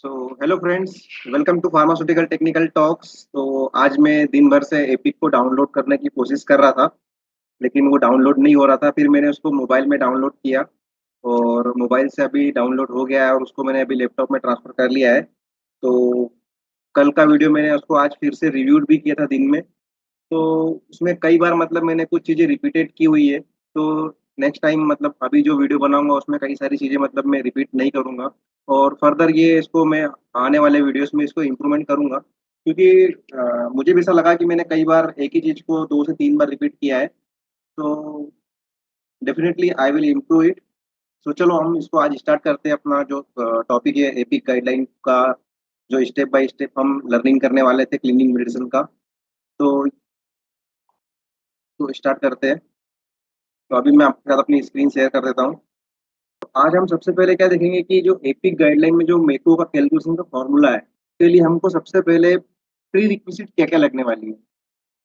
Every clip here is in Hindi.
So hello friends, welcome to pharmaceutical technical talks. तो आज मैं दिन भर से एपिक को डाउनलोड करने की कोशिश कर रहा था, लेकिन वो डाउनलोड नहीं हो रहा था। फिर मैंने उसको मोबाइल में डाउनलोड किया और मोबाइल से अभी डाउनलोड हो गया है और उसको मैंने अभी लैपटॉप में ट्रांसफ़र कर लिया है। तो कल का वीडियो मैंने उसको आज फिर से रिव्यूड भी किया था दिन में। तो उसमें कई बार मतलब मैंने कुछ चीज़ें रिपीटेड की हुई है। तो नेक्स्ट टाइम मतलब अभी जो वीडियो बनाऊंगा उसमें कई सारी चीज़ें मतलब मैं रिपीट नहीं करूंगा। और फर्दर ये इसको मैं आने वाले वीडियोस में इसको इम्प्रूवमेंट करूंगा, क्योंकि मुझे भी ऐसा लगा कि मैंने कई बार एक ही चीज़ को 2 से 3 बार रिपीट किया है। तो definitely I will improve it. तो चलो हम इसको आज स्टार्ट करते हैं। अपना जो टॉपिक है एपिक गाइडलाइन का, जो स्टेप बाय स्टेप हम लर्निंग करने वाले थे क्लीनिंग मेडिसिन का। तो स्टार्ट करते हैं। तो अभी मैं आपके साथ अपनी स्क्रीन शेयर कर देता हूँ। आज हम सबसे पहले क्या देखेंगे कि जो एपिक गाइडलाइन में जो मेको का कैलकुलेशन का फॉर्मूला है, उसके लिए हमको सबसे पहले प्री रिक्विजिट क्या क्या लगने वाली है।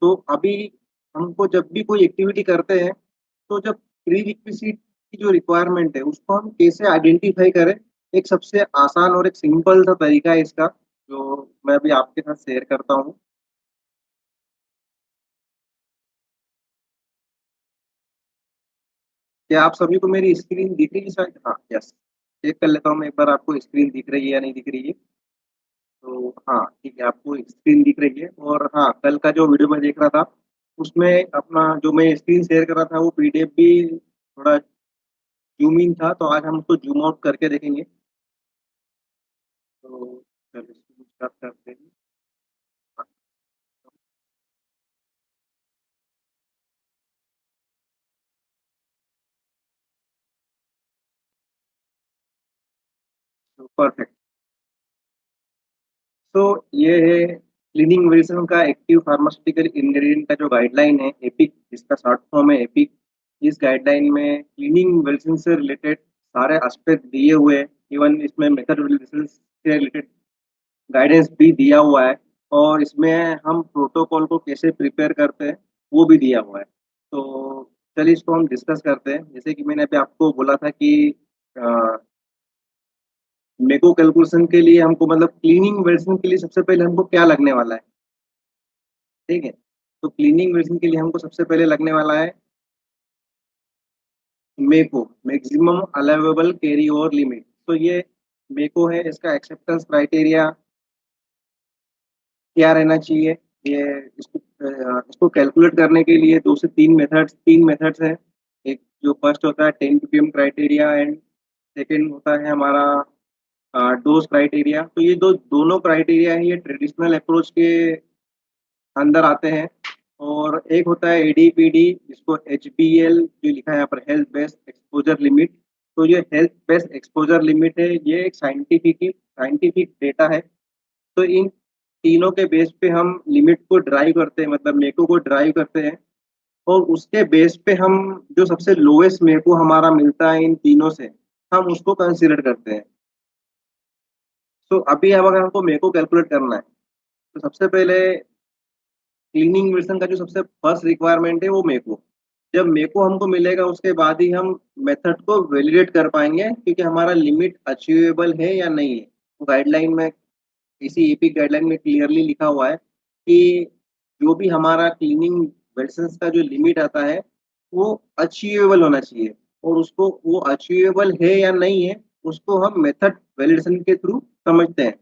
तो अभी हमको जब भी कोई एक्टिविटी करते हैं, तो जब प्री रिक्विजिट की जो रिक्वायरमेंट है उसको हम कैसे आइडेंटिफाई करें। एक सबसे आसान और एक सिंपल सा तरीका है इसका, जो मैं अभी आपके साथ शेयर करता हूँ। क्या आप सभी को मेरी स्क्रीन दिख रही है शायद? हाँ, यस। चेक कर लेता हूँ मैं एक बार, आपको स्क्रीन दिख रही है या नहीं दिख रही है। तो हाँ ठीक है, आपको स्क्रीन दिख रही है। और हाँ, कल का जो वीडियो मैं देख रहा था उसमें अपना जो मैं स्क्रीन शेयर कर रहा था वो पीडीएफ भी थोड़ा जूम इन था, तो आज हम उसको जूम आउट करके देखेंगे। तो चलिए स्टार्ट करते हैं। तो परफेक्ट। तो ये है क्लीनिंग मेडिसिन का एक्टिव फार्मास्यूटिकल इंग्रेडिएंट का जो गाइडलाइन है एपिक, जिसका शॉर्ट फॉर्म है एपिक। इस गाइडलाइन में क्लीनिंग मेडिसिन से रिलेटेड सारे एस्पेक्ट दिए हुए हैं। इवन इसमें मेथड मेडिसिन से रिलेटेड गाइडेंस भी दिया हुआ है। और इसमें हम प्रोटोकॉल को कैसे प्रिपेयर करते हैं वो भी दिया हुआ है। तो चलिए इसको हम डिस्कस करते हैं। जैसे कि मैंने अभी आपको बोला था कि मेको कैलकुलेशन के लिए हमको मतलब क्लीनिंग मेडिसिन के लिए सबसे पहले हमको क्या लगने वाला है। ठीक है, तो क्लीनिंग मेडिसिन के लिए हमको सबसे पहले लगने वाला है मेको, maximum allowable carry over limit. तो ये मेको है, इसका एक्सेप्टेंस क्राइटेरिया क्या रहना चाहिए। ये इसको कैलकुलेट करने के लिए 2 से 3 मेथड्स हैं। एक जो फर्स्ट होता है 10 ppm क्राइटेरिया, एंड सेकेंड होता है हमारा डोज क्राइटेरिया। तो ये दोनों क्राइटेरिया है, ये ट्रेडिशनल अप्रोच के अंदर आते हैं। और एक होता है एडीपीडी, जिसको एचबीएल जो लिखा है यहाँ पर, हेल्थ बेस्ड एक्सपोजर लिमिट। तो ये हेल्थ बेस्ड एक्सपोजर लिमिट है, ये एक साइंटिफिक डेटा है। तो इन तीनों के बेस पे हम लिमिट को ड्राइव करते हैं, मतलब मेको को ड्राइव करते हैं। और उसके बेस पे हम जो सबसे लोएस्ट मेको हमारा मिलता है इन तीनों से, हम उसको कंसीडर करते हैं। तो अभी अब अगर हमको मेको कैलकुलेट करना है, तो सबसे पहले क्लीनिंग मिशन का जो सबसे फर्स्ट रिक्वायरमेंट है वो मेको। जब मेको हमको मिलेगा उसके बाद ही हम मेथड को वैलिडेट कर पाएंगे, क्योंकि हमारा लिमिट अचीवेबल है या नहीं है। तो गाइडलाइन में, इसी ईपी गाइडलाइन में क्लियरली लिखा हुआ है कि जो भी हमारा क्लीनिंग मेडिसिन का जो लिमिट आता है वो अचीवेबल होना चाहिए। और उसको वो अचीवेबल है या नहीं है, उसको हम मेथड वैलिडेशन के थ्रू समझते हैं।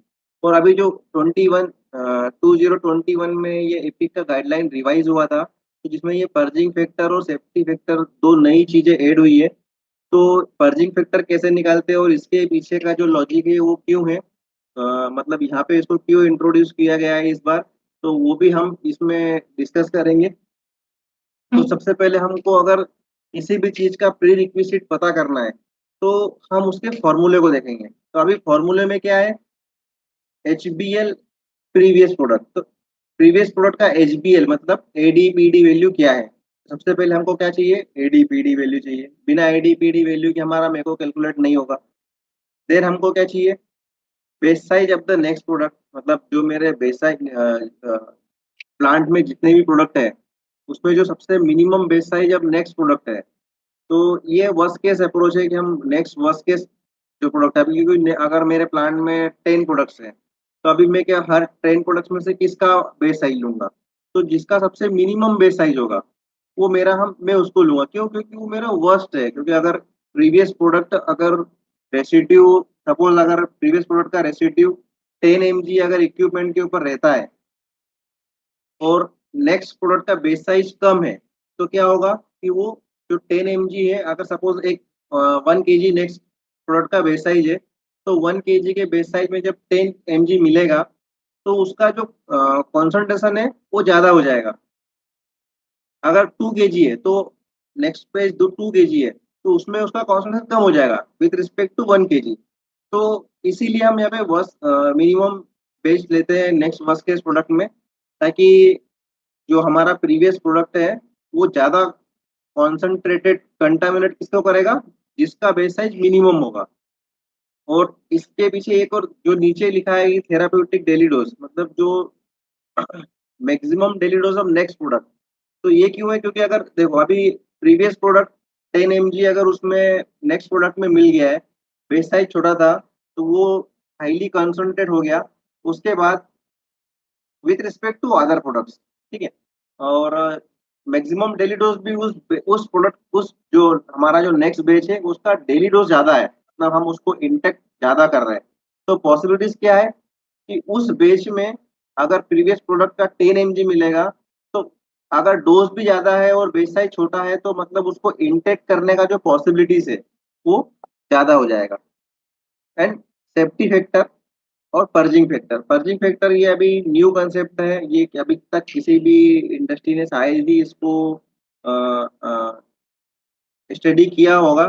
और अभी जो 2021 में ये एपिक का गाइडलाइन रिवाइज हुआ था, तो जिसमें ये पर्जिंग फैक्टर और सेफ्टी फैक्टर दो नई चीजें ऐड हुई है। तो पर्जिंग फैक्टर कैसे निकालते हैं और इसके पीछे का जो लॉजिक है वो क्यों है, मतलब यहाँ पे इसको क्यों इंट्रोड्यूस किया गया है इस बार, तो वो भी हम इसमें डिस्कस करेंगे। तो सबसे पहले हमको अगर किसी भी चीज का प्री रिक्विजिट पता करना है, तो हम उसके फॉर्मूले को देखेंगे। तो अभी फॉर्मूले में क्या है, H B L previous product. तो प्रीवियस प्रोडक्ट का एच बी एल मतलब एडीपीडी वैल्यू क्या है। सबसे पहले हमको क्या चाहिए, एडीपीडी वैल्यू चाहिए। बिना एडीपीडी वैल्यू के हमारा मेको कैलकुलेट नहीं होगा। देन हमको क्या चाहिए, base size of the next product, मतलब जो मेरे बेस साइज प्लांट में जितने भी प्रोडक्ट है उसमें जो सबसे minimum base size of next product है। तो ये वर्स्ट केस अप्रोच है कि हम नेक्स्ट वर्स्ट केस जो प्रोडक्ट है, अभी क्योंकि अगर मेरे प्लांट में 10 प्रोडक्ट्स हैं, तो अभी मैं क्या हर 10 प्रोडक्ट्स में से किसका बेस साइज लूंगा? तो जिसका सबसे मिनिमम बेस साइज होगा, वो मेरा हम मैं उसको लूंगा। क्यों? क्योंकि वो मेरा वर्स्ट है। क्योंकि अगर प्रीवियस प्रोडक्ट अगर रेसिड्यू, सपोज अगर प्रीवियस प्रोडक्ट का रेसिड्यू 10 mg अगर इक्विपमेंट के ऊपर रहता है और नेक्स्ट प्रोडक्ट का बेस साइज कम है, तो क्या होगा कि वो जो 10 mg है, अगर सपोज एक 1 kg नेक्स्ट प्रोडक्ट का बेस साइज है, तो 1 kg के बेस साइज में जब 10 mg मिलेगा, तो उसका जो कॉन्सेंट्रेशन है वो ज्यादा हो जाएगा। अगर 2 kg है, तो नेक्स्ट पेज 2 kg है, तो उसमें उसका कॉन्सेंट्रेशन कम हो जाएगा विथ रिस्पेक्ट टू 1 kg। तो इसीलिए हम यहाँ पे वर्स मिनिमम बेच लेते हैं नेक्स्ट वर्स्ट केस प्रोडक्ट में, ताकि जो हमारा प्रीवियस प्रोडक्ट है वो ज़्यादा कॉन्सेंट्रेटेड कंटामिनेट किसको करेगा, जिसका बेस साइज मिनिमम होगा। और इसके पीछे एक और जो नीचे लिखा है, ये थेराप्यूटिक डेली डोज, मतलब जो maximum daily dose of next product. तो ये क्यों है? क्योंकि अगर देखो अभी प्रीवियस प्रोडक्ट 10 mg अगर उसमें नेक्स्ट प्रोडक्ट में मिल गया है, बेस साइज छोटा था, तो वो हाईली कंसंट्रेट हो गया उसके बाद with respect to other products. ठीक है। और मैक्सिमम डेली डोज भी उस प्रोडक्ट, उस जो हमारा जो नेक्स्ट बेच है उसका डेली डोज ज्यादा है, मतलब हम उसको इंटेक्ट ज्यादा कर रहे हैं। तो पॉसिबिलिटीज क्या है कि उस बेच में अगर प्रीवियस प्रोडक्ट का 10 mg मिलेगा, तो अगर डोज भी ज्यादा है और बेच साइज छोटा है, तो मतलब उसको इंटेक्ट करने का जो पॉसिबिलिटीज है वो ज्यादा हो जाएगा। एंड सेफ्टी फैक्टर और पर्जिंग फैक्टर। पर्जिंग फैक्टर ये अभी न्यू कंसेप्ट है, ये अभी तक किसी भी इंडस्ट्री ने शायद ही इसको स्टडी किया होगा।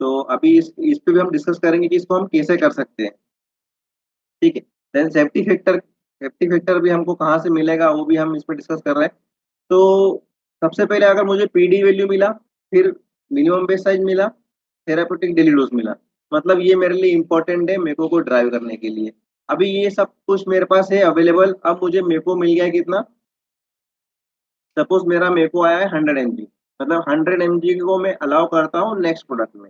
तो अभी इस पे भी हम डिस्कस करेंगे कि इसको हम कैसे कर सकते हैं। ठीक है। देन सेफ्टी फैक्टर भी हमको कहाँ से मिलेगा वो भी हम इस पर डिस्कस कर रहे हैं। तो सबसे पहले अगर मुझे पीडी वैल्यू मिला, फिर मिनिमम बेस साइज मिला, थेरापेटिक डेली डोज मिला, मतलब ये मेरे लिए इंपॉर्टेंट है मेको को ड्राइव करने के लिए। अभी ये सब कुछ मेरे पास है अवेलेबल। अब मुझे मेको मिल गया है कितना? सपोज मेरा मेको आया है 100 mg, मतलब 100 mg को मैं अलाउ करता हूँ नेक्स्ट प्रोडक्ट में।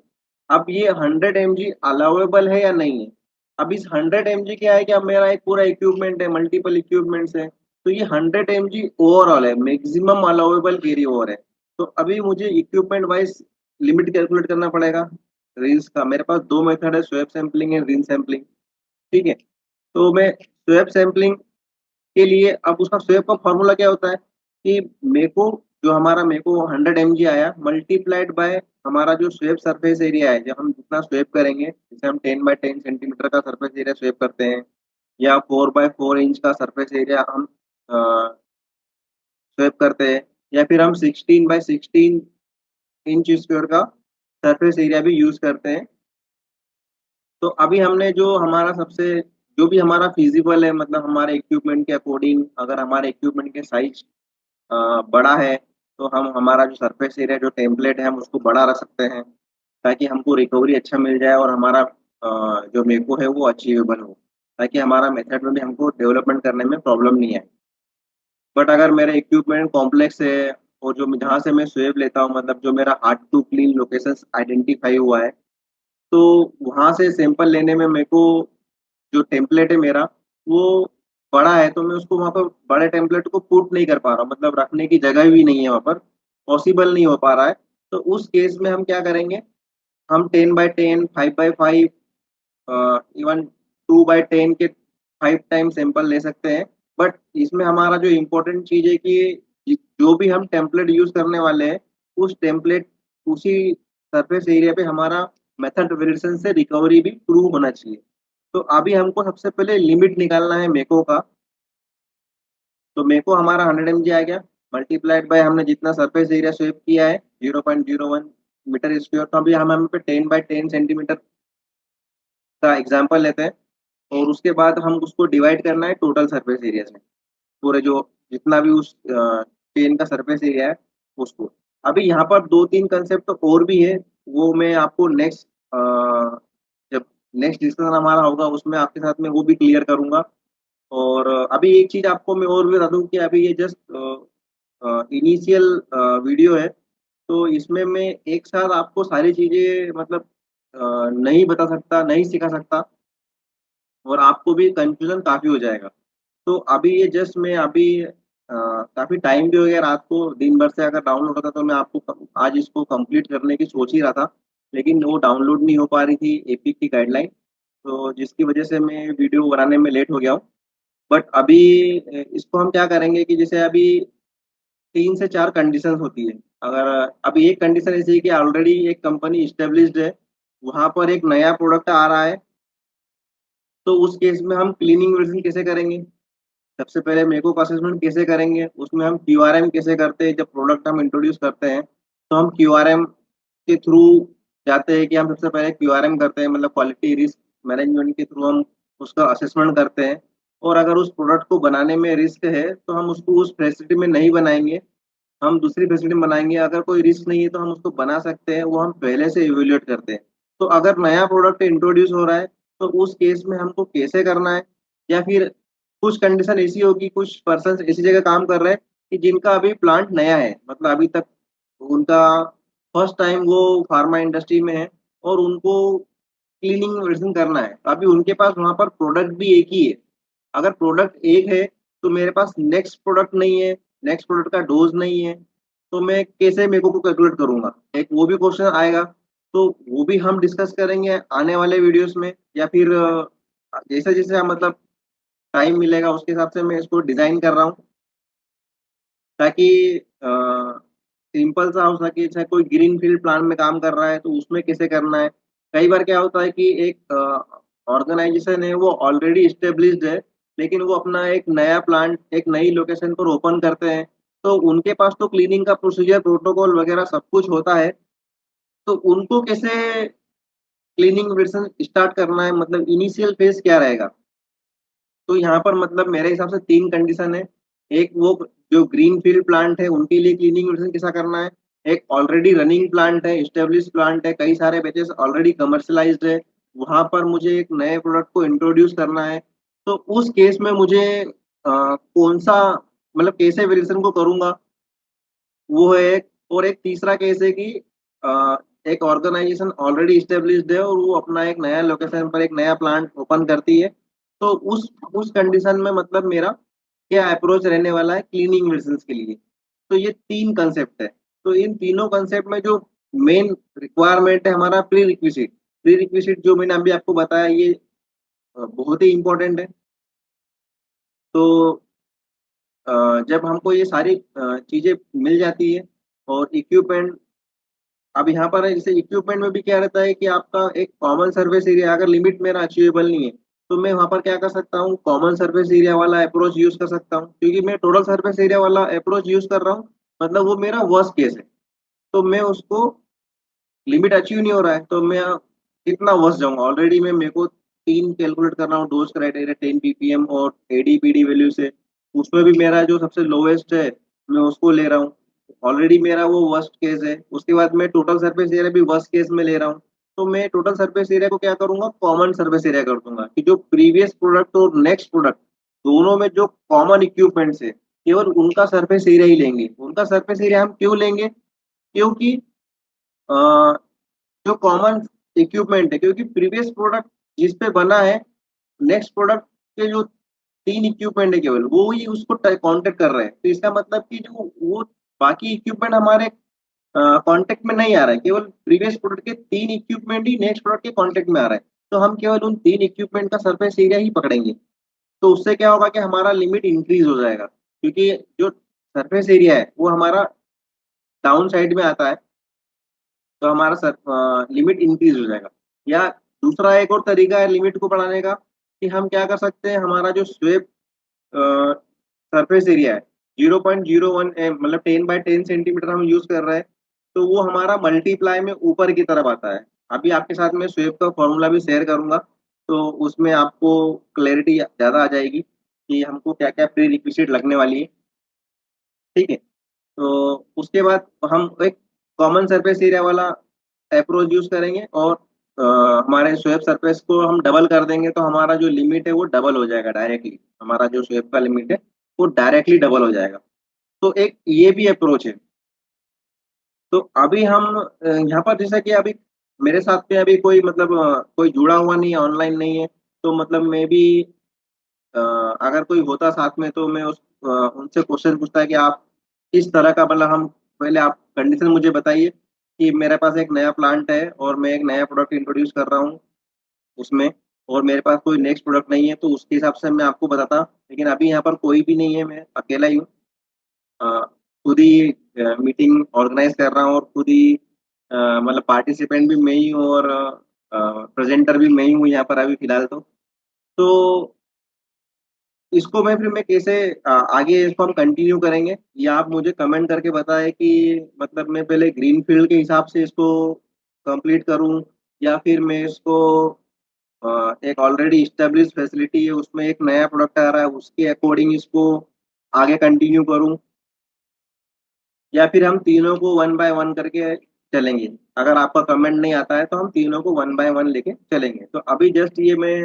अब ये 100 mg अलाउेबल है या नहीं है? अब इस 100 mg क्या है कि अब मेरा एक पूरा इक्विपमेंट है, मल्टीपल इक्विपमेंट्स है, तो ये 100 mg ओवरऑल है, मैक्सिमम अलाउेबल कैरी ओवर है। तो अभी मुझे इक्विपमेंट वाइज लिमिट कैलकुलेट करना पड़ेगा। रिंस का मेरे पास दो मेथड है, swab sampling and rinse sampling. ठीक है। तो मैं स्वेप सैंपलिंग के लिए, अब उसका स्वेप का फॉर्मूला क्या होता है कि मेको, जो हमारा मेको 100 mg आया, मल्टीप्लाइड बाय हमारा जो स्वेप सरफेस एरिया है, जब हम जितना स्वेप करेंगे, जैसे हम 10 बाय 10 सेंटीमीटर का सरफेस एरिया स्वेप करते हैं, या 4 बाय 4 इंच का सरफेस एरिया हम स्वेप करते हैं, या फिर हम 16 बाय 16 इंच स्क्वायर का सरफेस एरिया भी यूज करते हैं। तो अभी हमने जो हमारा सबसे, जो भी हमारा फिजिबल है, मतलब हमारे इक्विपमेंट के अकॉर्डिंग, अगर हमारे इक्विपमेंट के साइज बड़ा है, तो हम हमारा जो सरफेस एरिया जो टेम्पलेट है हम उसको बड़ा रख सकते हैं, ताकि हमको रिकवरी अच्छा मिल जाए और हमारा जो मेको है वो अचीवेबल हो, ताकि हमारा मेथड में भी हमको डेवलपमेंट करने में प्रॉब्लम नहीं आए। बट अगर मेरा इक्विपमेंट कॉम्प्लेक्स है और जो जहाँ से मैं स्वेब लेता हूँ, मतलब जो मेरा hard to clean location identify हुआ है, तो वहाँ से सैंपल लेने में मेरे को, जो टेम्पलेट है मेरा वो बड़ा है, तो मैं उसको वहाँ पर बड़े टेम्पलेट को पुट नहीं कर पा रहा हूँ, मतलब रखने की जगह भी नहीं है वहाँ पर, पॉसिबल नहीं हो पा रहा है। तो उस केस में हम क्या करेंगे, हम 10 बाय 10, 5 बाय 5, इवन 2 बाय 10 के 5 टाइम सैंपल ले सकते हैं। बट इसमें हमारा जो इम्पोर्टेंट चीज़ है कि जो भी हम टेम्पलेट यूज़ करने वाले हैं, उस टेम्पलेट, उसी सरफेस एरिया पे हमारा मेथड वेरिएशन से रिकवरी भी प्रूव होना चाहिए। तो अभी हमको सबसे पहले लिमिट निकालना है मेको का। तो मेको हमारा 100 mg आ गया, मल्टीप्लाइड बाय हमने जितना सरफेस एरिया स्वेप किया है 0.01 मीटर स्क्वायर। तो अभी हम पे 10 बाय 10 सेंटीमीटर का एग्जाम्पल लेते हैं, और उसके बाद हम उसको डिवाइड करना है टोटल सरफेस एरिया से, पूरे जो जितना भी उस पेन का सरफेस एरिया है उसको। अभी यहाँ पर दो तीन कंसेप्ट तो और भी है, वो मैं आपको नेक्स्ट, जब नेक्स्ट डिस्कशन हमारा होगा उसमें आपके साथ में वो भी क्लियर करूंगा। और अभी एक चीज आपको मैं और भी बता दूं कि अभी ये जस्ट इनिशियल वीडियो है, तो इसमें मैं एक साथ आपको सारी चीजें, मतलब नहीं बता सकता, नहीं सिखा सकता और आपको भी कन्फ्यूज़न काफ़ी हो जाएगा। तो अभी ये जस्ट मैं अभी काफ़ी टाइम भी हो गया, रात को दिन भर से अगर डाउनलोड होता तो मैं आपको आज इसको कंप्लीट करने की सोच ही रहा था, लेकिन वो डाउनलोड नहीं हो पा रही थी एपिक की गाइडलाइन, तो जिसकी वजह से मैं वीडियो बनाने में लेट हो गया हूँ। बट अभी इसको हम क्या करेंगे कि जैसे अभी 3 से 4 कंडीशंस होती है। अगर अभी एक कंडीशन ऐसी है कि ऑलरेडी एक कंपनी एस्टेब्लिश्ड है, वहाँ पर एक नया प्रोडक्ट आ रहा है, तो उस केस में हम क्लीनिंग वर्ज़न कैसे करेंगे? सबसे पहले मेको का असेसमेंट कैसे करेंगे? उसमें हम क्यूआरएम कैसे करते हैं? जब प्रोडक्ट हम इंट्रोड्यूस करते हैं, तो हम क्यूआरएम के थ्रू जाते हैं कि हम सबसे पहले क्यूआरएम करते हैं, मतलब क्वालिटी रिस्क मैनेजमेंट के थ्रू हम उसका असेसमेंट करते हैं और अगर उस प्रोडक्ट को बनाने में रिस्क है, तो हम उसको उस फैसिलिटी में नहीं बनाएँगे, हम दूसरी फैसिलिटी में बनाएँगे। अगर कोई रिस्क नहीं है, तो हम उसको बना सकते हैं, वो हम पहले से इवैल्यूएट करते हैं। तो अगर नया प्रोडक्ट इंट्रोड्यूस हो रहा है, तो उस केस में हमको कैसे करना है या फिर कुछ कंडीशन ऐसी होगी, कुछ पर्सन्स ऐसी जगह काम कर रहे हैं कि जिनका अभी प्लांट नया है, मतलब अभी तक उनका फर्स्ट टाइम वो फार्मा इंडस्ट्री में है और उनको क्लीनिंग वर्ज़न करना है। अभी उनके पास वहाँ पर प्रोडक्ट भी एक ही है। अगर प्रोडक्ट एक है, तो मेरे पास नेक्स्ट प्रोडक्ट नहीं है, नेक्स्ट प्रोडक्ट का डोज़ नहीं है, तो मैं कैसे मेको को कैलकुलेट करूँगा? एक वो भी क्वेश्चन आएगा, तो वो भी हम डिस्कस करेंगे आने वाले वीडियोज़ में या फिर जैसे-जैसे मतलब टाइम मिलेगा उसके हिसाब से मैं इसको डिज़ाइन कर रहा हूँ ताकि सिंपल सा हो सके, चाहे कोई ग्रीनफ़ील्ड प्लांट में काम कर रहा है तो उसमें कैसे करना है। कई बार क्या होता है कि एक ऑर्गनाइज़ेशन है वो ऑलरेडी एस्टेब्लिश्ड है, लेकिन वो अपना एक नया प्लांट एक नई लोकेशन पर ओपन करते हैं, तो उनके पास तो क्लीनिंग का प्रोसीजर, प्रोटोकॉल वगैरह सब कुछ होता है, तो उनको कैसे क्लीनिंग वर्ज़न स्टार्ट करना है, मतलब इनिशियल फ़ेज़ क्या रहेगा? तो यहाँ पर मतलब मेरे हिसाब से 3 कंडीशन है। एक वो जो ग्रीनफ़ील्ड प्लांट है, उनके लिए क्लीनिंग मिशन कैसा करना है। एक ऑलरेडी रनिंग प्लांट है, एस्टेब्लिश्ड प्लांट है, कई सारे बैचेज़ ऑलरेडी कमर्शियलाइज़्ड है, वहाँ पर मुझे एक नए प्रोडक्ट को इंट्रोड्यूस करना है। तो उस केस में मुझे कौन-सा मतलब कैसे वेरिएशन को करूँगा, वो है एक। और एक तीसरा केस है कि अ, एक ऑर्गनाइज़ेशन ऑलरेडी एस्टेब्लिश्ड है और वो अपना एक नया लोकेशन पर एक नया प्लांट ओपन करती है। तो उस कंडीशन में मतलब मेरा क्या अप्रोच रहने वाला है क्लीनिंग मेडिसिन्स के लिए। तो ये 3 कांसेप्ट है। तो इन तीनों कांसेप्ट में जो मेन रिक्वायरमेंट है हमारा प्री-रिक्विज़िट। प्री-रिक्विज़िट जो मैंने अभी आपको बताया ये बहुत ही इम्पोर्टेंट है। तो जब हमको ये सारी चीज़ें मिल जाती है और इक्विपमेंट, अब यहाँ पर है जैसे इक्विपमेंट में भी क्या रहता है कि आपका एक कॉमन सर्विस एरिया अगर लिमिट मेरा अचीवेबल नहीं है, तो मैं वहाँ पर क्या कर सकता हूँ, कॉमन सर्विस एरिया वाला अप्रोच यूज़ कर सकता हूँ। क्योंकि मैं टोटल सर्विस एरिया वाला अप्रोच यूज़ कर रहा हूँ, मतलब वो मेरा वर्स्ट केस है। तो मैं उसको लिमिट अचीव नहीं हो रहा है, तो मैं कितना वर्स्ट जाऊँगा। ऑलरेडी मैं मेरे को 3 कैलकुलेट कर रहा हूँ डोज़ क्राइटेरिया 10 पीपीएम और एडी-पीडी वैल्यू से। उसमें भी मेरा जो सबसे लोवेस्ट है, मैं उसको ले रहा हूँ। ऑलरेडी मेरा वो वर्स्ट केस है। उसके बाद मैं टोटल सरफेस एरिया भी वर्स्ट केस में ले रहा हूँ। तो मैं टोटल सरफेस एरिया को क्या करूँगा, कॉमन सरफेस एरिया कर दूँगा कि जो प्रीवियस प्रोडक्ट और नेक्स्ट प्रोडक्ट दोनों में जो कॉमन इक्विपमेंट्स है, केवल उनका सरफेस एरिया ही लेंगे। उनका सरफेस एरिया हम क्यों लेंगे? क्योंकि अ जो कॉमन इक्विपमेंट है, क्योंकि प्रीवियस प्रोडक्ट जिस पे बना है, नेक्स्ट प्रोडक्ट के जो 3 इक्विपमेंट है केवल, वो ही उसको कॉन्टैक्ट कर रहे हैं। तो इसका मतलब कि जो वो बाकी इक्विपमेंट हमारे कॉन्टैक्ट में नहीं आ रहा है, केवल प्रीवियस प्रोडक्ट के 3 इक्विपमेंट ही नेक्स्ट प्रोडक्ट के कॉन्टैक्ट में आ रहा है। तो हम केवल उन 3 इक्विपमेंट का सरफेस एरिया ही पकड़ेंगे। तो उससे क्या होगा कि हमारा लिमिट इंक्रीज़ हो जाएगा, क्योंकि जो सरफेस एरिया है, वो हमारा डाउन साइड में आता है। तो हमारा लिमिट इंक्रीज़ हो जाएगा। या दूसरा एक और तरीका है लिमिट को बढ़ाने का कि हम क्या कर सकते हैं, हमारा जो स्वेप अ, सरफेस एरिया है 0.01 मतलब 10 बाय 10 सेंटीमीटर हम यूज़ कर रहे हैं, तो वो हमारा मल्टीप्लाई में ऊपर की तरफ आता है। अभी आपके साथ मैं स्वेप का फ़ॉर्मूला भी शेयर करूँगा, तो उसमें आपको क्लैरिटी ज़्यादा आ जाएगी कि हमको क्या-क्या प्री रिक्विज़िट लगने वाली है, ठीक है? तो उसके बाद हम एक कॉमन सरफेस एरिया वाला अप्रोच यूज़ करेंगे और अ, हमारे स्वेप सरफेस को हम डबल कर देंगे, तो हमारा जो लिमिट है वो डबल हो जाएगा डायरेक्टली। हमारा जो स्वेप का लिमिट है वो डायरेक्टली डबल हो जाएगा। तो एक ये भी अप्रोच है। तो अभी हम यहाँ पर जैसा कि अभी मेरे साथ में अभी कोई मतलब कोई जुड़ा हुआ नहीं है, ऑनलाइन नहीं है, तो मतलब मैं भी अगर कोई होता साथ में तो मैं उनसे क्वेश्चन पूछता है कि आप किस तरह का मतलब हम पहले आप कंडीशन मुझे बताइए कि मेरे पास एक नया प्लांट है और मैं एक नया प्रोडक्ट इंट्रोड्यूस कर रहा हूँ उसमें, और मेरे पास कोई नेक्स्ट प्रोडक्ट नहीं है, तो उसके हिसाब से मैं आपको बताता। लेकिन अभी यहाँ पर कोई भी नहीं है, मैं अकेला ही हूँ। अ, खुद ही मीटिंग ऑर्गेनाइज कर रहा हूँ और खुद ही मतलब पार्टिसिपेंट भी मैं ही हूँ और प्रेजेंटर भी मैं ही हूँ यहाँ पर अभी फिलहाल तो इसको मैं कैसे आगे इसको हम कंटिन्यू करेंगे, या आप मुझे कमेंट करके बताएं कि मतलब मैं पहले ग्रीन फील्ड के हिसाब से इसको कंप्लीट करूं, या फिर मैं इसको एक ऑलरेडी इस्टेब्लिश फैसिलिटी है उसमें एक नया प्रोडक्ट आ रहा है उसके अकॉर्डिंग इसको आगे कंटिन्यू करूं, या फिर हम तीनों को वन बाय वन करके चलेंगे। अगर आपका कमेंट नहीं आता है तो हम तीनों को वन बाय वन लेके चलेंगे। तो अभी जस्ट ये मैं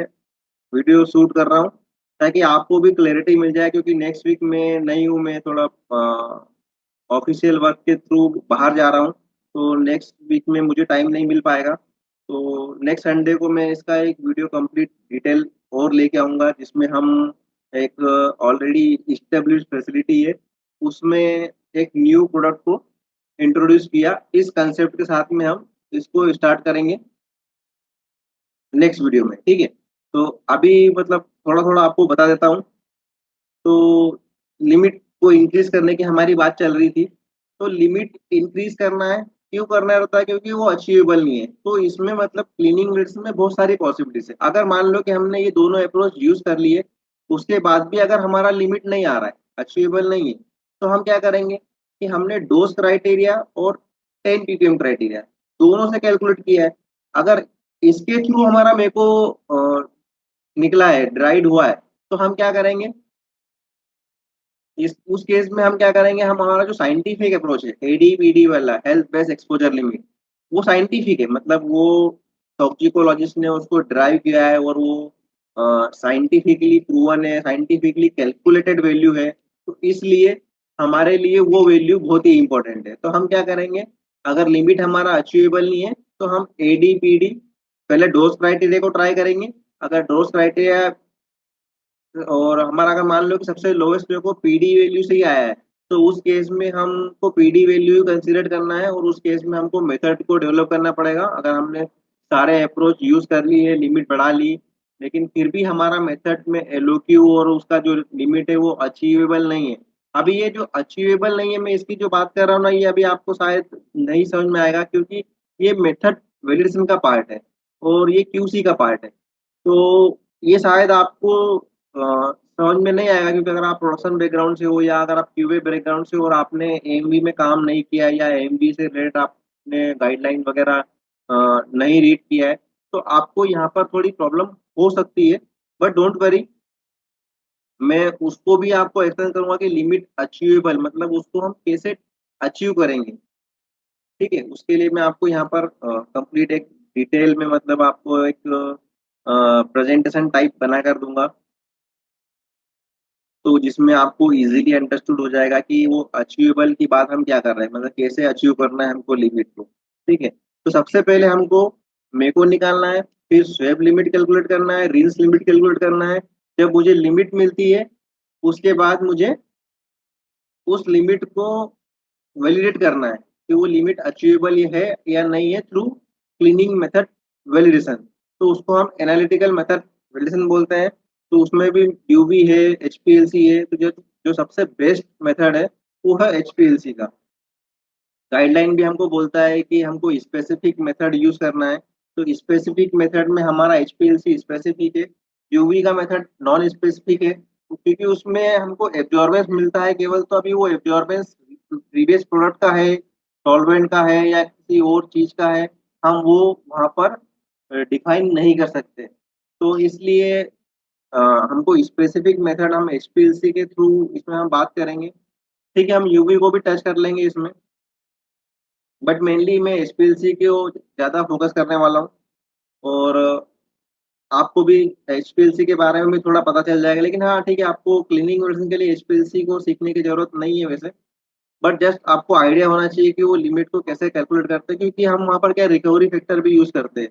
वीडियो शूट कर रहा हूँ ताकि आपको भी क्लैरिटी मिल जाए, क्योंकि नेक्स्ट वीक में नहीं हूँ, मैं थोड़ा ऑफिशियल वर्क के थ्रू बाहर जा रहा हूँ, तो नेक्स्ट वीक में मुझे टाइम नहीं मिल पाएगा। तो नेक्स्ट संडे को मैं इसका एक वीडियो कंप्लीट डिटेल और लेके आऊँगा, जिसमें हम एक ऑलरेडी इस्टेब्लिश फैसिलिटी है उसमें एक न्यू प्रोडक्ट को इंट्रोड्यूस किया, इस कंसेप्ट के साथ में हम इसको स्टार्ट करेंगे नेक्स्ट वीडियो में, ठीक है। तो अभी मतलब थोड़ा थोड़ा आपको बता देता हूँ। तो लिमिट को इंक्रीज करने की हमारी बात चल रही थी, तो लिमिट इंक्रीज करना है, क्यों करना रहता है, क्योंकि वो अचीवेबल नहीं है। तो इसमें मतलब क्लीनिंग मेडिसिन में बहुत सारी पॉसिबिलिटीज है। अगर मान लो कि हमने ये दोनों अप्रोच यूज कर लिए, उसके बाद भी अगर हमारा लिमिट नहीं आ रहा है, अचीवेबल नहीं है, तो हम क्या करेंगे कि हमने डोज क्राइटेरिया और 10 ppm क्राइटेरिया दोनों से कैलकुलेट किया है। अगर इसके थ्रू हमारा मेरे को निकला है, ड्राइड हुआ है, तो हम क्या करेंगे, इस उस केस में हम क्या करेंगे, हम हमारा जो साइंटिफिक अप्रोच है एडीपीडी वाला हेल्थ बेस्ड एक्सपोजर लिमिट, वो साइंटिफिक है, मतलब वो टॉक्सिकोलॉजिस्ट ने उसको ड्राइव किया है और वो साइंटिफिकली प्रूवन है, साइंटिफिकली कैलकुलेटेड वैल्यू है। तो इसलिए हमारे लिए वो वैल्यू बहुत ही इंपॉर्टेंट है। तो हम क्या करेंगे, अगर लिमिट हमारा अचीवेबल नहीं है तो हम एडीपीडी पहले डोज क्राइटेरिया को ट्राई करेंगे। अगर डोज क्राइटेरिया और हमारा अगर मान लो कि सबसे लोएस्ट मेरे को पीडी वैल्यू से ही आया है, तो उस केस में हमको पीडी वैल्यू कंसीडर करना है, और उस केस में हमको मेथड को डेवलप करना पड़ेगा। अगर हमने सारे अप्रोच यूज कर लिए, लिमिट बढ़ा ली, लेकिन फिर भी हमारा मेथड में एलओक्यू और उसका जो लिमिट है वो अचीवेबल नहीं है। अभी ये जो अचीवेबल नहीं है, मैं इसकी जो बात कर रहा हूँ ना, ये अभी आपको शायद नहीं समझ में आएगा, क्योंकि ये मेथड वैलिडेशन का पार्ट है और ये क्यूसी का पार्ट है। तो ये शायद आपको समझ में नहीं आएगा, क्योंकि अगर आप प्रोडक्शन बैकग्राउंड से हो या अगर आप क्यूए बैकग्राउंड से हो और आपने एएमवी में काम नहीं किया या एएमवी से रिलेटेड आपने गाइडलाइन वगैरह नहीं रीड किया है, तो आपको यहाँ पर थोड़ी प्रॉब्लम हो सकती है। बट डोंट वरी, मैं उसको भी आपको एक्सप्लेन करूंगा कि लिमिट अचीवेबल मतलब उसको हम कैसे अचीव करेंगे, ठीक है। उसके लिए मैं आपको यहाँ पर कंप्लीट एक डिटेल में मतलब आपको एक प्रेजेंटेशन टाइप बना कर दूंगा, तो जिसमें आपको इजीली अंडरस्टूड हो जाएगा कि वो अचीवेबल की बात हम क्या कर रहे हैं, मतलब कैसे अचीव करना है हमको लिमिट को, ठीक है। तो सबसे पहले हमको मेको निकालना है, फिर स्वेप लिमिट कैलकुलेट करना है, रिंस लिमिट कैलकुलेट करना है। जब मुझे लिमिट मिलती है, उसके बाद मुझे उस लिमिट को वैलिडेट करना है कि वो लिमिट अचीवेबल है या नहीं है, थ्रू क्लीनिंग मेथड वैलिडेशन। तो उसको हम एनालिटिकल मेथड वैलिडेशन बोलते हैं। तो उसमें भी यूवी है, एचपीएलसी है, तो जो जो सबसे बेस्ट मेथड है वो है एचपीएलसी का। गाइडलाइन भी हमको बोलता है कि हमको स्पेसिफिक मेथड यूज करना है, तो स्पेसिफिक मेथड में हमारा एचपीएलसी स्पेसिफिक है, यूवी का मेथड नॉन स्पेसिफिक है, क्योंकि उसमें हमको एब्जॉर्बेंस मिलता है केवल। तो अभी वो एब्जॉर्बेंस प्रीवियस प्रोडक्ट का है, सॉल्वेंट का है या किसी और चीज का है, हम वो वहाँ पर डिफाइन नहीं कर सकते। तो इसलिए अ, हमको स्पेसिफिक मेथड हम एचपीएलसी के थ्रू इसमें हम बात करेंगे, ठीक है। हम यूवी को भी टच कर लेंगे इसमें, बट मेनली मैं एचपीएलसी को ज़्यादा फोकस करने वाला हूँ। और आपको भी एचपीएलसी के बारे में भी थोड़ा पता चल जाएगा। लेकिन हाँ ठीक है, आपको क्लीनिंग वर्जन के लिए एचपीएलसी को सीखने की जरूरत नहीं है वैसे। बट जस्ट आपको आइडिया होना चाहिए कि वो लिमिट को कैसे कैलकुलेट करते हैं, क्योंकि हम वहाँ पर क्या रिकवरी फैक्टर भी यूज करते हैं।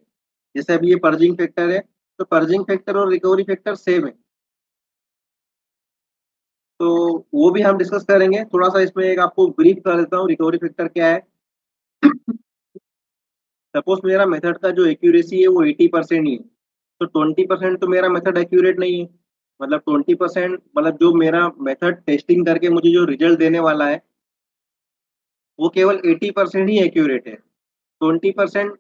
जैसे अभी ये पर्जिंग फैक्टर है, तो पर्जिंग फैक्टर और रिकवरी फैक्टर सेम है, तो वो भी हम डिस्कस करेंगे। थोड़ा सा इसमें एक आपको ब्रीफ कर देता हूँ रिकवरी फैक्टर क्या है। सपोज मेरा मेथड का जो एक्यूरेसी है वो 80% ही है, तो 20% तो मेरा मेथड एक्यूरेट नहीं है। मतलब 20%, मतलब जो मेरा मेथड टेस्टिंग करके मुझे जो रिजल्ट देने वाला है वो केवल 80% ही एक्यूरेट है, 20%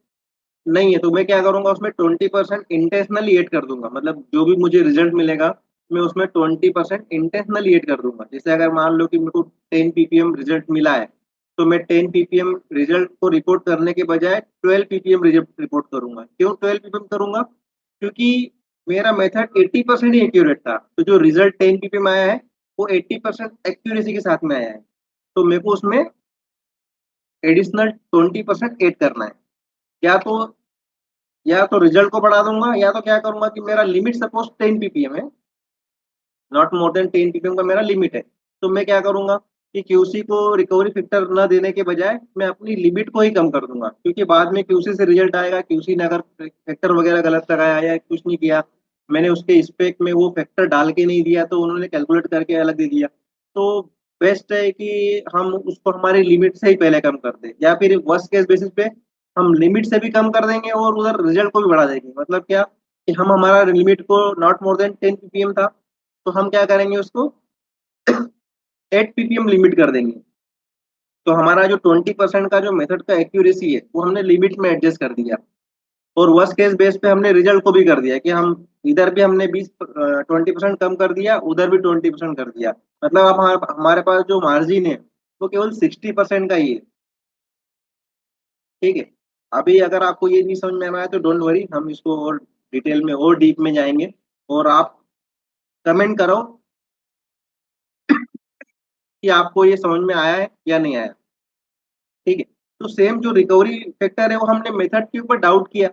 नहीं है। तो मैं क्या करूंगा, उसमें 20% इंटेंशनली ऐड कर दूंगा। मतलब जो भी मुझे रिजल्ट मिलेगा मैं उसमें 20% इंटेंशनली ऐड कर दूंगा। जैसे अगर मान लो कि मेरे को 10 ppm रिजल्ट मिला है, तो मैं 10 ppm रिजल्ट को रिपोर्ट करने के बजाय 12 ppm रिजल्ट रिपोर्ट करूंगा। क्यों 12 ppm करूंगा? क्योंकि मेरा मेथड 80% ही एक्यूरेट था, तो जो रिजल्ट 10 ppm आया है वो 80% एक्यूरेसी के साथ में आया है, तो मेरे को उसमें एडिशनल 20% ऐड करना है। या तो रिजल्ट को बढ़ा दूंगा, या तो क्या करूंगा कि मेरा लिमिट सपोज 10 ppm है, नॉट मोर देन 10 ppm का मेरा लिमिट है, तो मैं क्या करूंगा कि क्यूसी को रिकवरी फैक्टर न देने के बजाय मैं अपनी लिमिट को ही कम कर दूंगा। क्योंकि बाद में क्यूसी से रिजल्ट आएगा, क्यूसी ने अगर फैक्टर वगैरह गलत लगाया या कुछ नहीं किया, मैंने उसके स्पेक में वो फैक्टर डाल के नहीं दिया, तो उन्होंने कैलकुलेट करके अलग दे दिया। तो बेस्ट है कि हम उसको हमारी लिमिट से ही पहले कम कर दें, या फिर वर्स्ट केस बेसिस पे हम लिमिट से भी कम कर देंगे और उधर रिजल्ट को भी बढ़ा देंगे। मतलब क्या कि हम हमारा लिमिट को नॉट मोर देन 10 ppm था, तो हम क्या करेंगे उसको 8 ppm लिमिट कर देंगे। तो हमारा जो 20% का जो मेथड का एक्यूरेसी है वो हमने लिमिट में एडजस्ट कर दिया, और वर्स्ट केस बेस पे हमने रिजल्ट को भी कर दिया कि हम इधर भी हमने 20% कम कर दिया, उधर भी 20% कर दिया। मतलब अब हमारे पास जो मार्जिन है वो केवल 60% का ही है। ठीक है। अभी अगर आपको ये नहीं समझ में आ रहा है तो डोंट वरी, हम इसको और डिटेल में और डीप में जाएंगे, और आप कमेंट करो कि आपको ये समझ में आया है या नहीं आया। ठीक है। तो सेम जो रिकवरी फैक्टर है वो हमने मेथड के ऊपर डाउट किया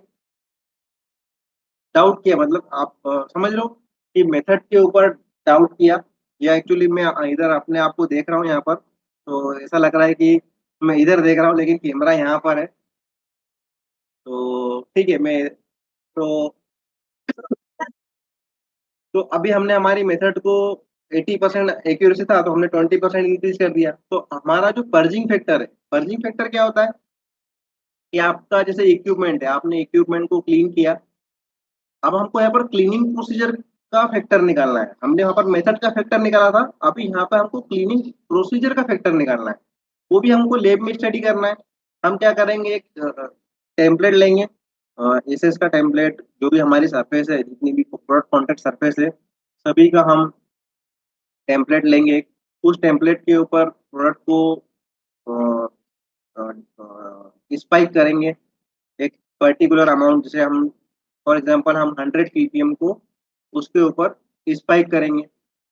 मतलब आप समझ लो कि मेथड के ऊपर डाउट किया, या एक्चुअली मैं इधर अपने आप को देख रहा हूँ यहाँ पर, तो ऐसा लग रहा है कि मैं इधर देख रहा हूँ लेकिन कैमरा यहाँ पर है। तो ठीक है, मैं तो अभी हमने हमारी मेथड को 80% एक्यूरेसी था, तो हमने 20% इंक्रीज कर दिया। तो हमारा जो पर्जिंग फैक्टर है, पर्जिंग फैक्टर क्या होता है कि आपका जैसे इक्विपमेंट है, आपने इक्विपमेंट को क्लीन किया, अब हमको यहाँ पर क्लीनिंग प्रोसीजर का फैक्टर निकालना है। हमने यहाँ पर मेथड का फैक्टर निकाला था, अभी यहाँ पर हमको क्लीनिंग प्रोसीजर का फैक्टर निकालना है। वो भी हमको लैब में स्टडी करना है। हम क्या करेंगे, एक टेम्पलेट लेंगे, एसएस का टेम्पलेट, जो भी हमारी सरफेस है, जितनी भी प्रोडक्ट कॉन्टेक्ट सरफेस है, सभी का हम टेम्पलेट लेंगे। उस टेम्पलेट के ऊपर प्रोडक्ट को स्पाइक करेंगे एक पर्टिकुलर अमाउंट। जैसे हम फॉर एग्जांपल हम 100 ppm को उसके ऊपर स्पाइक करेंगे।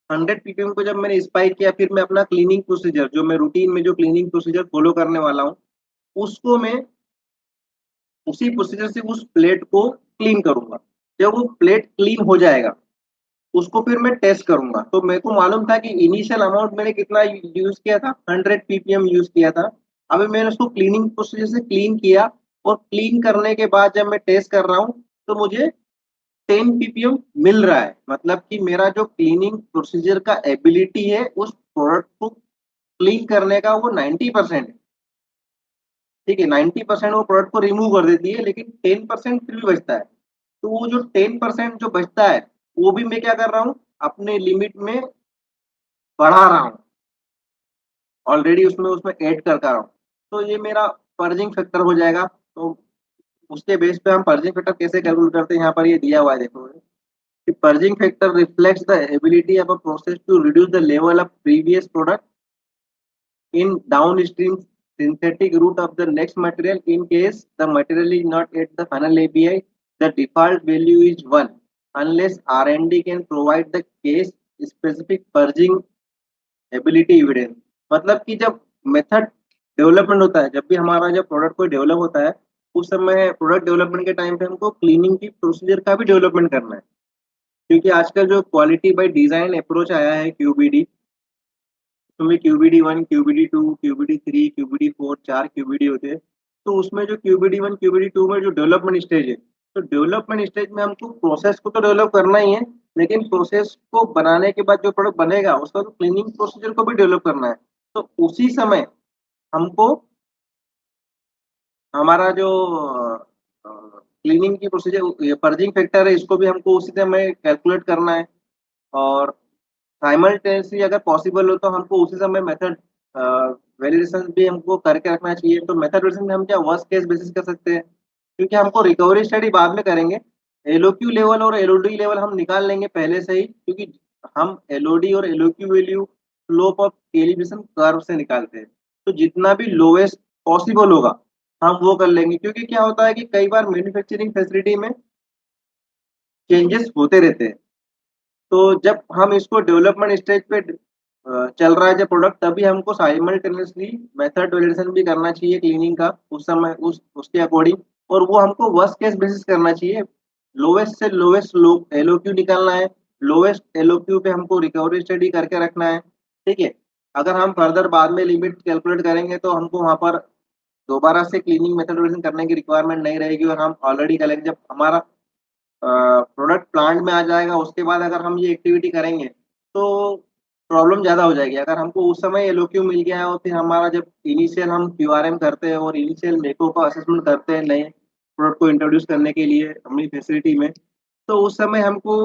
100 ppm को जब मैंने स्पाइक किया, फिर मैं अपना क्लीनिंग प्रोसीजर, जो मैं रूटीन में जो क्लीनिंग प्रोसीजर फॉलो करने वाला हूँ, उसको मैं उसी प्रोसीजर से उस प्लेट को क्लीन करूंगा। जब वो प्लेट क्लीन हो जाएगा, उसको फिर मैं टेस्ट करूंगा। तो मेरे को मालूम था कि इनिशियल अमाउंट मैंने कितना यूज किया था, 100 ppm यूज किया था। अभी मैंने उसको क्लीनिंग प्रोसीजर से क्लीन किया, और क्लीन करने के बाद जब मैं टेस्ट कर रहा हूँ तो मुझे 10 ppm मिल रहा है। मतलब कि मेरा जो क्लीनिंग प्रोसीजर का एबिलिटी है उस प्रोडक्ट को क्लीन करने का, वो 90% है। ठीक है, 90% वो प्रोडक्ट को रिमूव कर देती है, लेकिन 10% फिर भी बचता है। तो वो जो 10% जो बचता है, वो भी मैं क्या कर रहा हूँ, अपने लिमिट में बढ़ा रहा हूँ, ऑलरेडी उसमें उसमें ऐड कर रहा हूँ। तो ये मेरा पर्जिंग फैक्टर हो जाएगा। तो उसके बेस पे हम पर्जिंग फैक्टर कैसे कैलकुलेट करते हैं, यहाँ पर ये दिया हुआ है, देखो कि purging factor reflects the ability of a process to reduce the level of previous product in downstream synthetic route of the next material. In case the material is not at the final API, the default value is 1 unless R&D can provide the case specific purging ability evidence। मतलब कि जब मेथड डेवलपमेंट होता है, जब भी हमारा जब प्रोडक्ट कोई डेवलप होता है, उस समय प्रोडक्ट डेवलपमेंट के टाइम पे हमको क्लीनिंग की प्रोसीजर का भी डेवलपमेंट करना है। क्योंकि आजकल जो क्वालिटी बाय डिजाइन अप्रोच आया है, क्यूबीडी, उसमें QBD1, QBD2, QBD3, QBD4 4 QBD होते हैं। तो उसमें जो QBD1, QBD2 में जो डेवलपमेंट स्टेज है, तो डेवलपमेंट स्टेज में हमको प्रोसेस को तो डेवलप करना ही है, लेकिन प्रोसेस को बनाने के बाद जो प्रोडक्ट बनेगा उसका तो क्लीनिंग प्रोसीजर को भी डेवलप करना है। तो उसी समय हमको हमारा जो क्लीनिंग की प्रोसीजर, ये पर्जिंग फैक्टर है, इसको भी हमको उसी समय कैलकुलेट करना है। और साइमल्टेनियसली अगर पॉसिबल हो तो हमको उसी समय मेथड वैलिडेशन भी हमको करके रखना चाहिए। तो मेथड वैलिडेशन में हम क्या वर्स्ट केस बेसिस कर सकते हैं, क्योंकि हमको रिकवरी स्टडी बाद में करेंगे। एलओक्यू लेवल और एलओडी लेवल हम निकाल लेंगे पहले से ही, क्योंकि हम एलओडी और LOQ value slope of calibration curve से निकालते हैं। तो जितना भी लोएस्ट पॉसिबल होगा हम वो कर लेंगे, क्योंकि क्या होता है कि कई बार मैन्युफैक्चरिंग फैसिलिटी में चेंजेस होते रहते हैं। तो जब हम इसको डेवलपमेंट स्टेज पे चल रहा है जब प्रोडक्ट, तभी हमको साइमल्टेनियसली मेथड वैलिडेशन भी करना चाहिए क्लीनिंग का उस समय, उस उसके अकॉर्डिंग। और वो हमको वर्स्ट केस बेसिस करना चाहिए। लोवेस्ट से लोवेस्ट एलओक्यू निकालना है, लोवेस्ट एलओक्यू पे हमको रिकवरी स्टडी करके रखना है। ठीक है। अगर हम फर्दर बाद में लिमिट कैलकुलेट करेंगे तो हमको वहां पर दोबारा से क्लीनिंग मेथड वैलिडेशन करने की रिक्वायरमेंट नहीं रहेगी, और हम ऑलरेडी करेंगे जब हमारा प्रोडक्ट प्लांट में आ जाएगा। उसके बाद अगर हम ये एक्टिविटी करेंगे तो प्रॉब्लम ज़्यादा हो जाएगी। अगर हमको उस समय एलओक्यू मिल गया है और फिर हमारा जब इनिशियल हम क्यूआरएम करते हैं और इनिशियल मेको का असेसमेंट करते हैं नए प्रोडक्ट को इंट्रोड्यूस करने के लिए अपनी फैसिलिटी में, तो उस समय हमको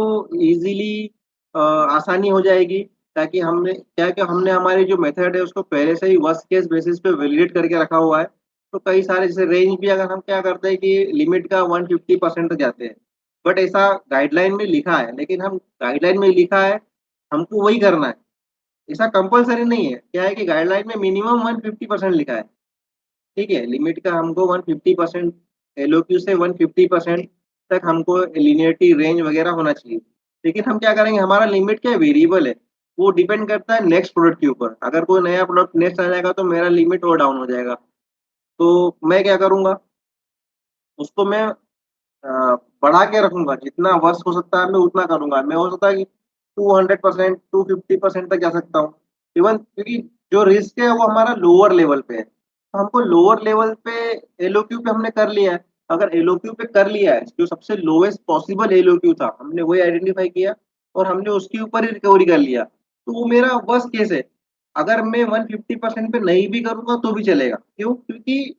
इजीली आसानी हो जाएगी। ताकि हमने क्या क्या हमने हमारी जो मेथड है उसको पहले से ही वर्स्ट केस बेसिस पे वैलिडेट करके रखा हुआ है। तो कई सारे जैसे रेंज भी अगर हम क्या करते हैं कि लिमिट का 150% तक जाते हैं, बट ऐसा गाइडलाइन में लिखा है, लेकिन हम गाइडलाइन में लिखा है हमको वही करना है। ऐसा कंपलसरी नहीं है, क्या है कि गाइडलाइन में मिनिमम 150% लिखा है। ठीक है, लिमिट का हमको 150%, एलओक्यू से 150% तक हमको लिनियरिटी रेंज वगैरह होना चाहिए। लेकिन हम क्या करेंगे, हमारा लिमिट क्या वेरिएबल है, वो डिपेंड करता है नेक्स्ट प्रोडक्ट के ऊपर। अगर कोई नया प्रोडक्ट नेक्स्ट आ जाएगा तो मेरा लिमिट और डाउन हो जाएगा। तो मैं क्या करूंगा, उसको मैं बढ़ा के रखूंगा, जितना वर्ष हो सकता है मैं उतना करूंगा। मैं हो सकता है कि 200%, 250% तक जा सकता हूँ इवन, क्योंकि जो रिस्क है वो हमारा लोअर लेवल पे है। तो हमको लोअर लेवल पे एलओक्यू पे हमने कर लिया है। अगर एलओक्यू पे कर लिया है, जो सबसे लोएस्ट पॉसिबल एलओक्यू था हमने वही आइडेंटिफाई किया और हमने उसके ऊपर ही रिकवरी कर लिया, तो वो मेरा वर्स्ट केस है। अगर मैं 150% पे नहीं भी करूंगा तो भी चलेगा। क्यों? क्योंकि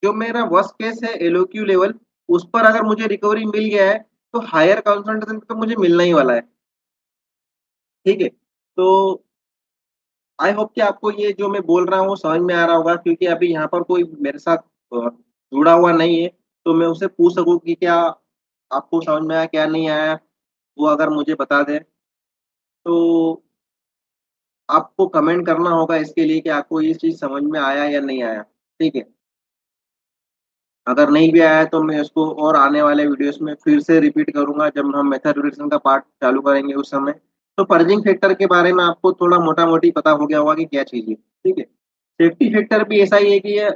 जो मेरा वर्स्ट केस है एलओक्यू लेवल, उस पर अगर मुझे रिकवरी मिल गया है तो हायर कंसंट्रेशन तो मुझे मिलना ही वाला है। ठीक है। तो आई होप कि आपको ये जो मैं बोल रहा हूँ वो समझ में आ रहा होगा, क्योंकि अभी यहाँ पर कोई मेरे साथ जुड़ा हुआ नहीं है, तो मैं उससे पूछ सकूँ कि क्या आपको समझ में आया क्या नहीं आया, वो अगर मुझे बता दे। तो आपको कमेंट करना होगा इसके लिए कि आपको ये चीज़ समझ में आया या नहीं आया। ठीक है। अगर नहीं भी आया तो मैं इसको और आने वाले वीडियोस में फिर से रिपीट करूंगा जब हम मेथड रिडक्शन का पार्ट चालू करेंगे उस समय। तो पर्जिंग फैक्टर के बारे में आपको थोड़ा मोटा मोटी पता हो गया होगा कि क्या चीज़ है। ठीक है। सेफ्टी फैक्टर भी ऐसा ही है कि ये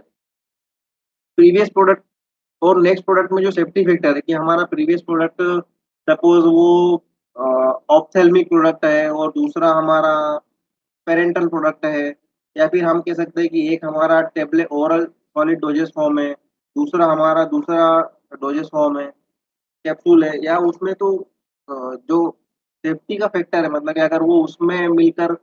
प्रीवियस प्रोडक्ट और नेक्स्ट प्रोडक्ट में जो सेफ्टी फैक्टर है कि हमारा प्रीवियस प्रोडक्ट सपोज वो ऑप्थेल्मिक प्रोडक्ट है और दूसरा हमारा पेरेंटल प्रोडक्ट है, या फिर हम कह सकते हैं कि एक हमारा tablet oral solid doses form है, दूसरा हमारा दूसरा डोजेस फॉर्म है, कैप्सूल है, या उसमें तो जो सेफ्टी का फैक्टर है, मतलब कि अगर वो उसमें मिलकर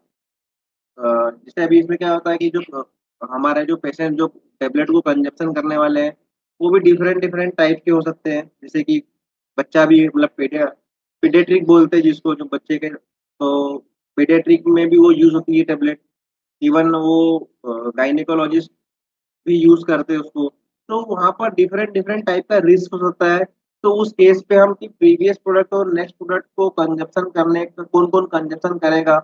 जैसे अभी इसमें क्या होता है कि जो हमारे जो पेशेंट जो टेबलेट को कंजप्शन करने वाले हैं वो भी डिफरेंट डिफरेंट टाइप के हो सकते हैं। जैसे कि बच्चा भी, मतलब पीडियाट्रिक बोलते हैं जिसको, जो बच्चे के, तो पीडियाट्रिक में भी वो यूज होती है टेबलेट। इवन वो गायनिकोलॉजिस्ट भी यूज करते हैं उसको। तो वहाँ पर डिफरेंट डिफरेंट टाइप का रिस्क हो सकता है। तो उस केस पे हम कि प्रीवियस प्रोडक्ट और नेक्स्ट प्रोडक्ट को कंजप्शन करने का कौन कौन कंजप्शन करेगा,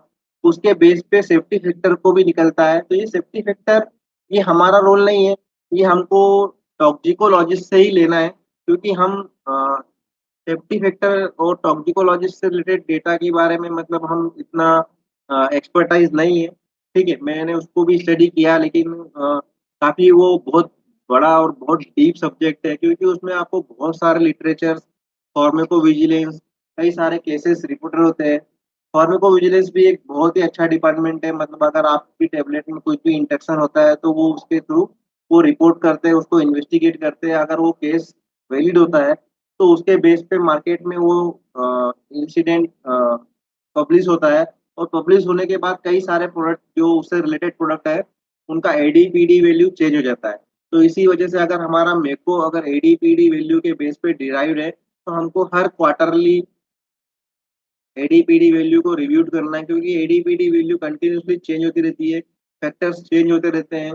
उसके बेस पे सेफ्टी फैक्टर को भी निकलता है। तो ये सेफ्टी फैक्टर, ये हमारा रोल नहीं है, ये हमको टॉक्सिकोलॉजिस्ट से ही लेना है, क्योंकि हम सेफ्टी फैक्टर और टॉक्सिकोलॉजिस्ट से रिलेटेड डेटा के बारे में मतलब हम इतना एक्सपर्टाइज नहीं है। ठीक है, मैंने उसको भी स्टडी किया, लेकिन काफ़ी वो बहुत बड़ा और बहुत डीप सब्जेक्ट है, क्योंकि उसमें आपको बहुत सारे लिटरेचर, फार्माकोविजिलेंस, कई सारे केसेस रिपोर्टर होते हैं। फार्माकोविजिलेंस भी एक बहुत ही अच्छा डिपार्टमेंट है। मतलब अगर आपकी टेबलेट में कुछ भी इंफेक्शन होता है तो वो उसके थ्रू वो रिपोर्ट करते हैं, उसको इन्वेस्टिगेट करते हैं। अगर वो केस वैलिड होता है तो उसके बेस पे मार्केट में वो इंसिडेंट पब्लिश होता है, और पब्लिश होने के बाद कई सारे प्रोडक्ट जो उससे रिलेटेड प्रोडक्ट है उनका एडीपीडी वैल्यू चेंज हो जाता है। तो इसी वजह से अगर हमारा मेको अगर एडीपीडी वैल्यू के बेस पे डिराइव्ड है तो हमको हर क्वार्टरली एडीपीडी वैल्यू को रिव्यूड करना है, क्योंकि एडीपीडी वैल्यू कंटिन्यूअसली चेंज होती रहती है, फैक्टर्स चेंज होते रहते हैं।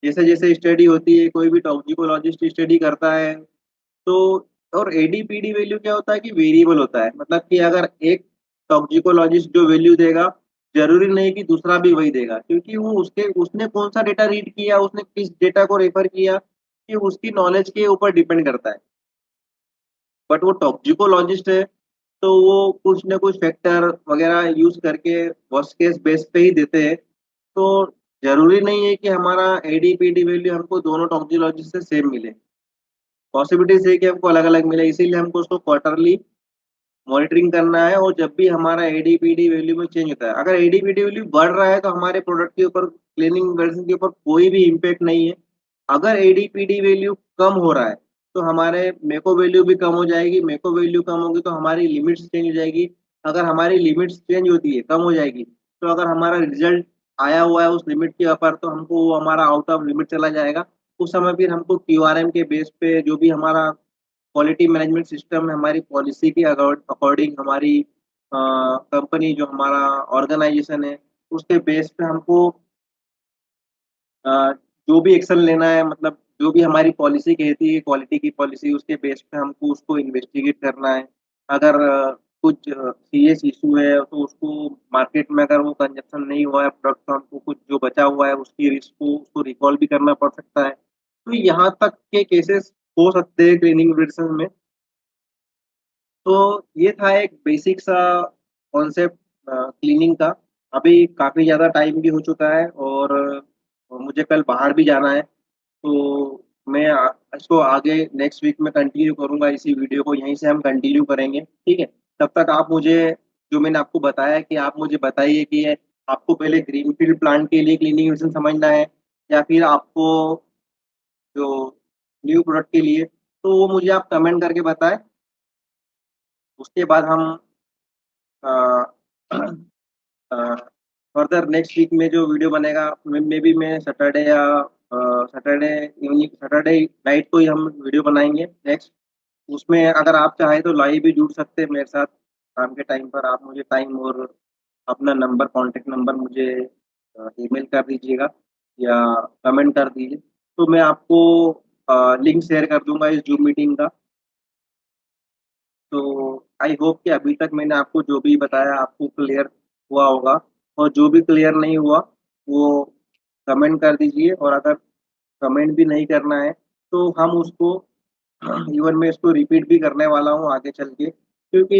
जैसे जैसे स्टडी होती है, कोई भी टॉक्सिकोलॉजिस्ट स्टडी करता है तो, और एडीपीडी वैल्यू क्या होता है कि वेरिएबल होता है। मतलब कि अगर एक टॉक्सिकोलॉजिस्ट जो वैल्यू देगा, जरूरी नहीं कि दूसरा भी वही देगा, क्योंकि वो उसके उसने कौन सा डेटा रीड किया, उसने किस डेटा को रेफर किया, कि उसकी नॉलेज के ऊपर डिपेंड करता है। बट वो टॉक्सिकोलॉजिस्ट है तो वो कुछ ना कुछ फैक्टर वगैरह यूज करके वर्स्ट केस बेस पे ही देते हैं। तो जरूरी नहीं है कि हमारा एडीपीडी वैल्यू हमको दोनों टॉक्सिकोलॉजिस्ट से सेम मिले। पॉसिबिलिटीज है कि हमको अलग अलग मिले, इसीलिए हमको उसको क्वार्टरली मॉनिटरिंग करना है। और जब भी हमारा एडीपीडी वैल्यू में चेंज होता है, अगर एडीपीडी वैल्यू बढ़ रहा है तो हमारे प्रोडक्ट के ऊपर, क्लीनिंग मेडिसिन के ऊपर कोई भी इम्पेक्ट नहीं है। अगर एडीपीडी वैल्यू कम हो रहा है तो हमारे मेको वैल्यू भी कम हो जाएगी, मेको वैल्यू कम होगी तो हमारी लिमिट्स चेंज हो जाएगी। अगर हमारी लिमिट्स चेंज होती है, कम हो जाएगी, तो अगर हमारा रिजल्ट आया हुआ है उस लिमिट के ऊपर तो हमको वो हमारा आउट ऑफ लिमिट चला जाएगा। उस समय फिर हमको क्यूआरएम के बेस पे जो भी हमारा क्वालिटी मैनेजमेंट सिस्टम है, हमारी पॉलिसी के अकॉर्डिंग हमारी कंपनी जो हमारा ऑर्गेनाइजेशन है उसके बेस पे हमको अ, जो भी एक्शन लेना है, मतलब जो भी हमारी पॉलिसी कहती है क्वालिटी की पॉलिसी, उसके बेस पे हमको उसको इन्वेस्टिगेट करना है। अगर कुछ सीरियस इशू है तो उसको मार्केट में अगर वो कंजप्शन नहीं हुआ है प्रोडक्ट, तो हमको कुछ जो बचा हुआ है उसकी रिस्क को उसको रिकॉल भी करना पड़ सकता है। तो यहाँ तक के केसेस हो सकते हैं क्लीनिंग में। तो ये था एक बेसिक सा कॉन्सेप्ट क्लीनिंग का। अभी काफ़ी ज़्यादा टाइम भी हो चुका है और मुझे कल बाहर भी जाना है, तो मैं इसको आगे नेक्स्ट वीक में कंटिन्यू करूँगा। इसी वीडियो को यहीं से हम कंटिन्यू करेंगे, ठीक है? तब तक आप मुझे, जो मैंने आपको बताया कि आप मुझे बताइए कि आपको पहले ग्रीनफील्ड प्लांट के लिए क्लीनिंग मिशन समझना है या फिर आपको जो न्यू प्रोडक्ट के लिए, तो वो मुझे आप कमेंट करके बताएं। उसके बाद हम फर्दर नेक्स्ट वीक में जो वीडियो बनेगा मे बी मैं सैटरडे या सैटरडे इवनिंग, सैटरडे नाइट को ही हम वीडियो बनाएंगे नेक्स्ट। उसमें अगर आप चाहें तो लाइव भी जुड़ सकते हैं मेरे साथ शाम के टाइम पर। आप मुझे टाइम और अपना नंबर, कॉन्टेक्ट नंबर मुझे ईमेल कर दीजिएगा या कमेंट कर दीजिए, तो मैं आपको लिंक शेयर कर दूंगा इस जूम मीटिंग का। तो आई होप कि अभी तक मैंने आपको जो भी बताया आपको क्लियर हुआ होगा, और जो भी क्लियर नहीं हुआ वो कमेंट कर दीजिए। और अगर कमेंट भी नहीं करना है तो हम उसको इवन मैं इसको रिपीट भी करने वाला हूँ आगे चल के, क्योंकि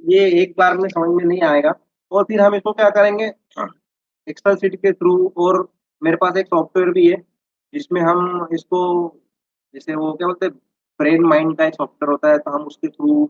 ये एक बार में समझ में नहीं आएगा। और फिर हम इसको क्या करेंगे, एक्सेल शीट के थ्रू, और मेरे पास एक सॉफ्टवेयर भी है जिसमें हम इसको, जैसे वो क्या बोलते हैं, ब्रेन माइंड का एक सॉफ्टवेयर होता है, तो हम उसके थ्रू